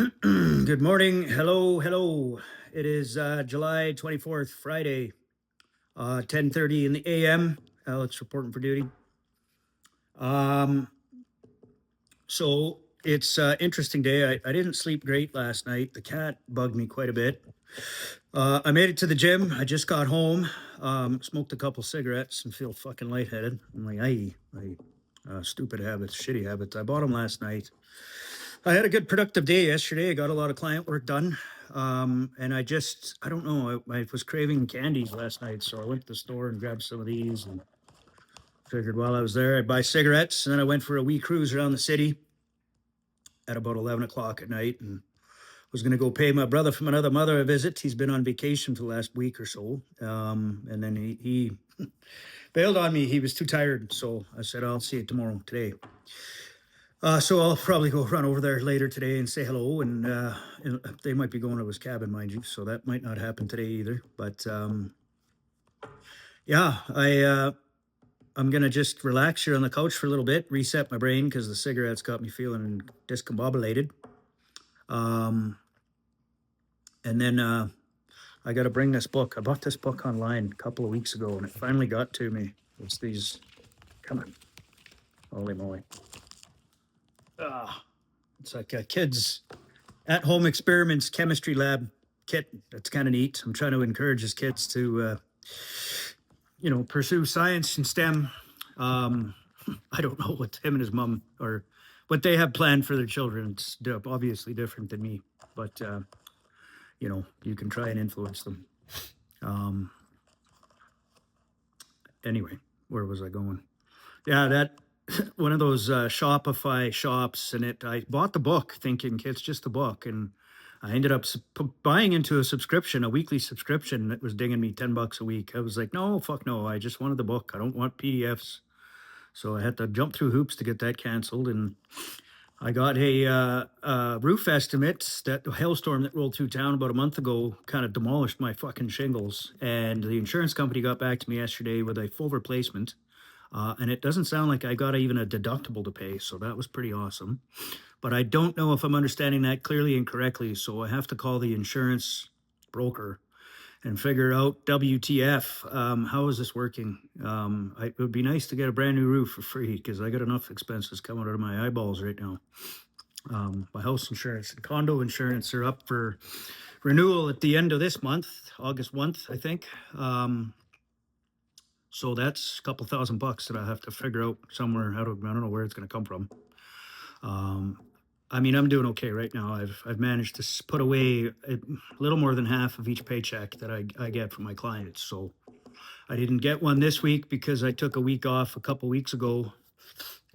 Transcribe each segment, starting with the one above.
Good morning. Hello, hello. It is July 24th, Friday, 10:30 in the AM. Alex reporting for duty. So it's interesting day. I didn't sleep great last night. The cat bugged me quite a bit. I made it to the gym. I just got home, smoked a couple cigarettes and feel fucking lightheaded. I'm like, stupid habits, shitty habits. I bought them last night. I had a good productive day yesterday. I got a lot of client work done. And I don't know, I was craving candies last night. So I went to the store and grabbed some of these and figured while I was there, I'd buy cigarettes. And then I went for a wee cruise around the city at about 11 o'clock at night and was going to go pay my brother from another mother a visit. He's been on vacation for the last week or so. And then he bailed on me. He was too tired. So I said, I'll see you tomorrow, today. So I'll probably go run over there later today and say hello. And they might be going to his cabin, mind you. So that might not happen today either. But yeah, I'm going to just relax here on the couch for a little bit, reset my brain because the cigarettes got me feeling discombobulated. And then I got to bring this book. I bought this book online a couple of weeks ago and it finally got to me. It's these, come on, holy moly. It's like a kid's at-home experiments chemistry lab kit. That's kind of neat. I'm trying to encourage his kids to, pursue science and STEM. I don't know what him and his mom or what they have planned for their children. It's obviously different than me, but you can try and influence them. Anyway, where was I going? Yeah, that one of those Shopify shops, and I bought the book thinking it's just a book, and I ended up buying into a weekly subscription that was dinging me $10 a week. I was like, no, fuck no, I just wanted the book. I don't want PDFs. So I had to jump through hoops to get that canceled, and I got a roof estimate. That hailstorm that rolled through town about a month ago kind of demolished my fucking shingles, and the insurance company got back to me yesterday with a full replacement. And it doesn't sound like I got even a deductible to pay, so that was pretty awesome. But I don't know if I'm understanding that clearly and correctly, so I have to call the insurance broker and figure out WTF. How is this working? It would be nice to get a brand new roof for free because I got enough expenses coming out of my eyeballs right now. My house insurance and condo insurance are up for renewal at the end of this month, August 1st, I think. So that's a couple $1,000 that I have to figure out somewhere. I don't know where it's going to come from. I'm doing okay right now. I've managed to put away a little more than half of each paycheck that I get from my clients. So I didn't get one this week because I took a week off a couple weeks ago,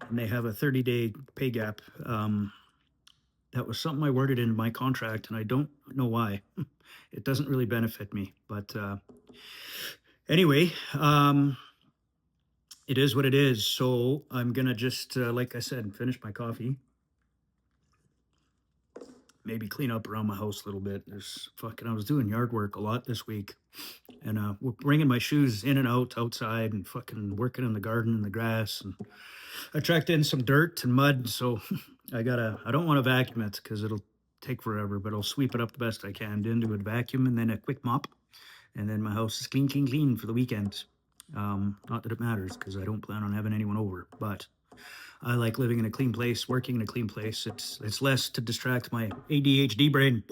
and they have a 30-day pay gap. That was something I worded in my contract, and I don't know why. It doesn't really benefit me, but anyway, it is what it is. So I'm going to just, like I said, finish my coffee. Maybe clean up around my house a little bit. I was doing yard work a lot this week. And we're bringing my shoes in and out outside and fucking working in the garden and the grass. And I tracked in some dirt and mud. So I don't want to vacuum it because it'll take forever, but I'll sweep it up the best I can. Then do a vacuum and then a quick mop. And then my house is clean, clean, clean for the weekend. Not that it matters because I don't plan on having anyone over, but I like living in a clean place, working in a clean place. It's less to distract my ADHD brain.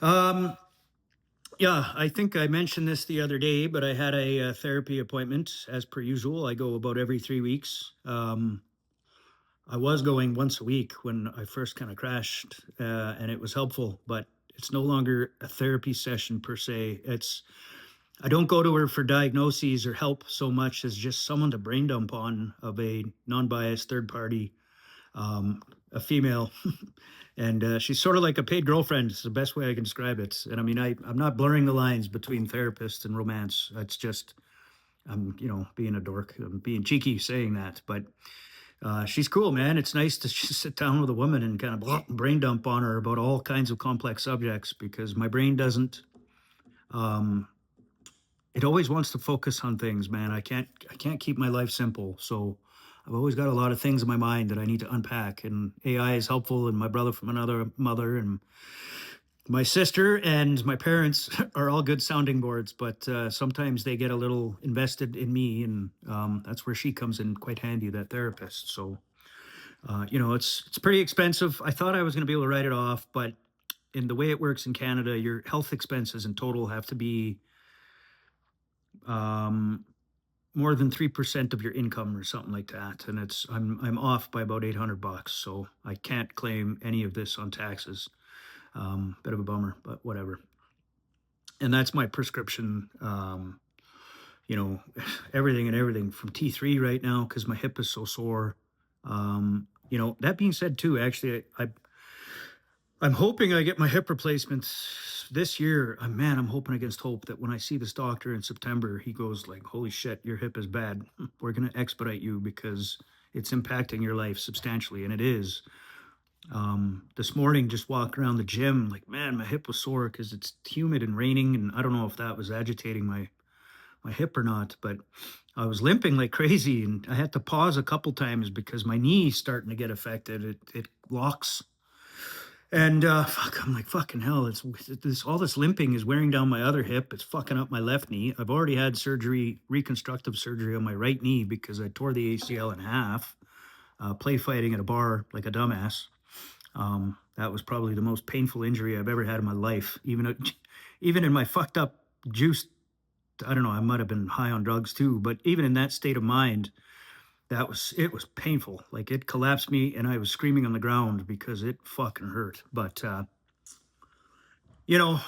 Yeah, I think I mentioned this the other day, but I had a therapy appointment as per usual. I go about every 3 weeks. I was going once a week when I first kind of crashed, and it was helpful, but it's no longer a therapy session per se. I don't go to her for diagnoses or help so much as just someone to brain dump on of a non-biased third party, a female. And she's sort of like a paid girlfriend. It's the best way I can describe it. And I'm not blurring the lines between therapist and romance. It's just, I'm, being a dork. I'm being cheeky saying that. But she's cool, man. It's nice to just sit down with a woman and kind of brain dump on her about all kinds of complex subjects because my brain doesn't, it always wants to focus on things, man. I can't keep my life simple. So I've always got a lot of things in my mind that I need to unpack, and AI is helpful. And my brother from another mother, and my sister, and my parents are all good sounding boards, but sometimes they get a little invested in me, and that's where she comes in quite handy, that therapist. So it's pretty expensive. I thought I was going to be able to write it off, but in the way it works in Canada, your health expenses in total have to be um, more than 3% of your income or something like that, and I'm off by about $800, so I can't claim any of this on taxes. Bit of a bummer, but whatever. And that's my prescription. You know, everything from T3 right now because my hip is so sore. That being said, too, actually, I'm hoping I get my hip replacements this year. Man, I'm hoping against hope that when I see this doctor in September, he goes like, "Holy shit, your hip is bad. We're gonna expedite you because it's impacting your life substantially," and it is. This morning, just walking around the gym, like, man, my hip was sore because it's humid and raining, and I don't know if that was agitating my hip or not, but I was limping like crazy, and I had to pause a couple times because my knee's starting to get affected. It locks, and fuck, I'm like, fucking hell, it's this all this limping is wearing down my other hip. It's fucking up my left knee. I've already had surgery, reconstructive surgery on my right knee because I tore the ACL in half, play fighting at a bar like a dumbass. That was probably the most painful injury I've ever had in my life. Even in my fucked up juice, I don't know, I might have been high on drugs too, but even in that state of mind, it was painful. Like it collapsed me and I was screaming on the ground because it fucking hurt. But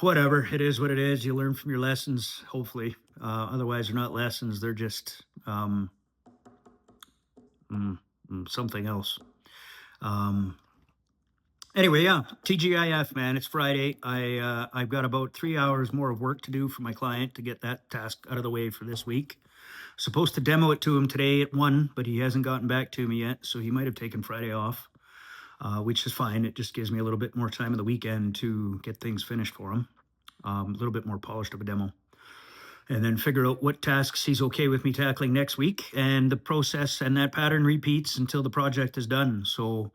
whatever. It is what it is. You learn from your lessons, hopefully. Otherwise they're not lessons, they're just something else. Anyway, yeah, TGIF, man. It's Friday. I've got about 3 hours more of work to do for my client to get that task out of the way for this week. Supposed to demo it to him today at 1, but he hasn't gotten back to me yet, so he might have taken Friday off, which is fine. It just gives me a little bit more time of the weekend to get things finished for him, a little bit more polished of a demo, and then figure out what tasks he's okay with me tackling next week. And the process and that pattern repeats until the project is done. So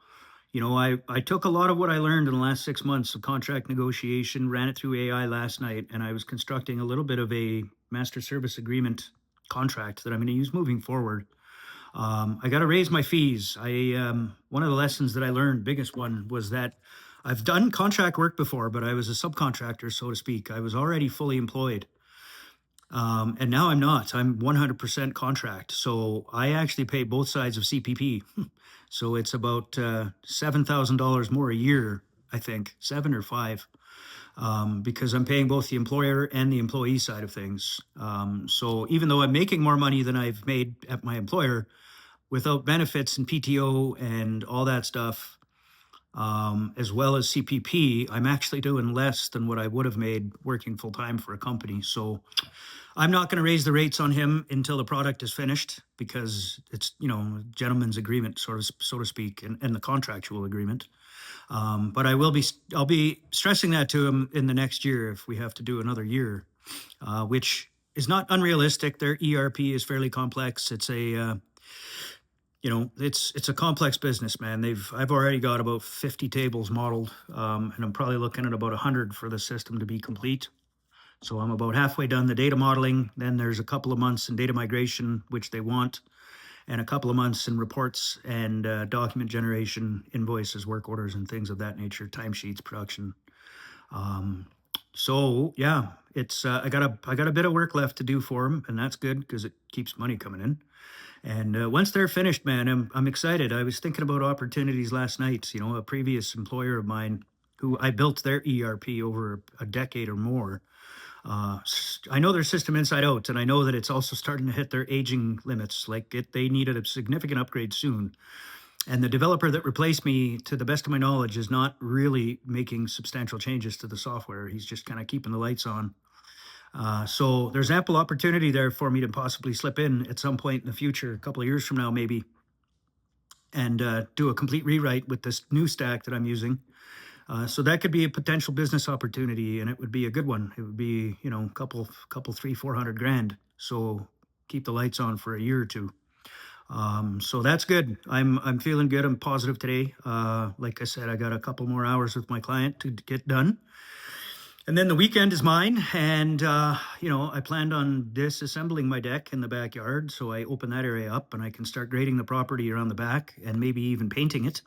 I took a lot of what I learned in the last 6 months of contract negotiation, ran it through AI last night, and I was constructing a little bit of a master service agreement contract that I'm going to use moving forward. I got to raise my fees. One of the lessons that I learned, biggest one, was that I've done contract work before, but I was a subcontractor, so to speak. I was already fully employed. And now I'm not. I'm 100% contract. So I actually pay both sides of CPP. So it's about $7,000 more a year, I think, 7 or 5, because I'm paying both the employer and the employee side of things. So even though I'm making more money than I've made at my employer, without benefits and PTO and all that stuff, as well as CPP, I'm actually doing less than what I would have made working full time for a company. So I'm not going to raise the rates on him until the product is finished because it's, gentleman's agreement, so to speak, and the contractual agreement. But I'll be stressing that to him in the next year if we have to do another year, which is not unrealistic. Their ERP is fairly complex. It's it's a complex business, man. I've already got about 50 tables modeled, and I'm probably looking at about 100 for the system to be complete. So I'm about halfway done the data modeling. Then there's a couple of months in data migration, which they want, and a couple of months in reports and document generation, invoices, work orders, and things of that nature, timesheets, production. So yeah, it's I got a bit of work left to do for them, and that's good because it keeps money coming in. And once they're finished, man, I'm excited. I was thinking about opportunities last night. A previous employer of mine who I built their ERP over a decade or more. I know their system inside out, and I know that it's also starting to hit their aging limits. They needed a significant upgrade soon. And the developer that replaced me, to the best of my knowledge, is not really making substantial changes to the software. He's just kind of keeping the lights on. So there's ample opportunity there for me to possibly slip in at some point in the future, a couple of years from now, maybe, and do a complete rewrite with this new stack that I'm using. So that could be a potential business opportunity, and it would be a good one. It would be, couple, 300-400 grand. So keep the lights on for a year or two. So that's good. I'm feeling good. I'm positive today. Like I said, I got a couple more hours with my client to get done. And then the weekend is mine. And, I planned on disassembling my deck in the backyard. So I open that area up and I can start grading the property around the back and maybe even painting it.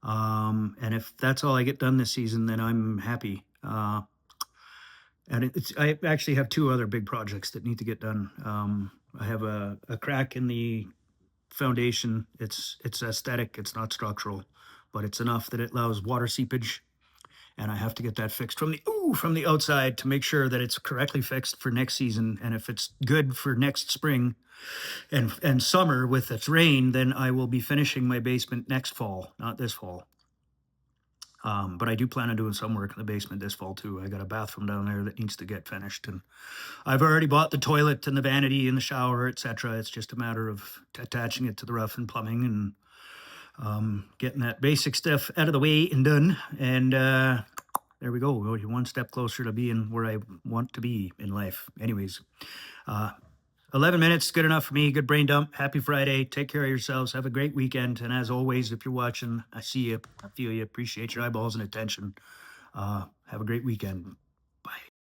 And if that's all I get done this season, then I'm happy. And I actually have two other big projects that need to get done. I have a crack in the foundation. It's aesthetic. It's not structural, but it's enough that it allows water seepage, and I have to get that fixed from the outside to make sure that it's correctly fixed for next season. And if it's good for next spring and summer with its rain, then I will be finishing my basement next fall, not this fall. But I do plan on doing some work in the basement this fall too. I got a bathroom down there that needs to get finished, and I've already bought the toilet and the vanity and the shower, etc. It's just a matter of attaching it to the roof and plumbing and getting that basic stuff out of the way and done. And there we go. We're one step closer to being where I want to be in life. Anyways, 11 minutes, good enough for me. Good brain dump. Happy Friday. Take care of yourselves. Have a great weekend. And as always, if you're watching, I see you, I feel you, appreciate your eyeballs and attention. Have a great weekend.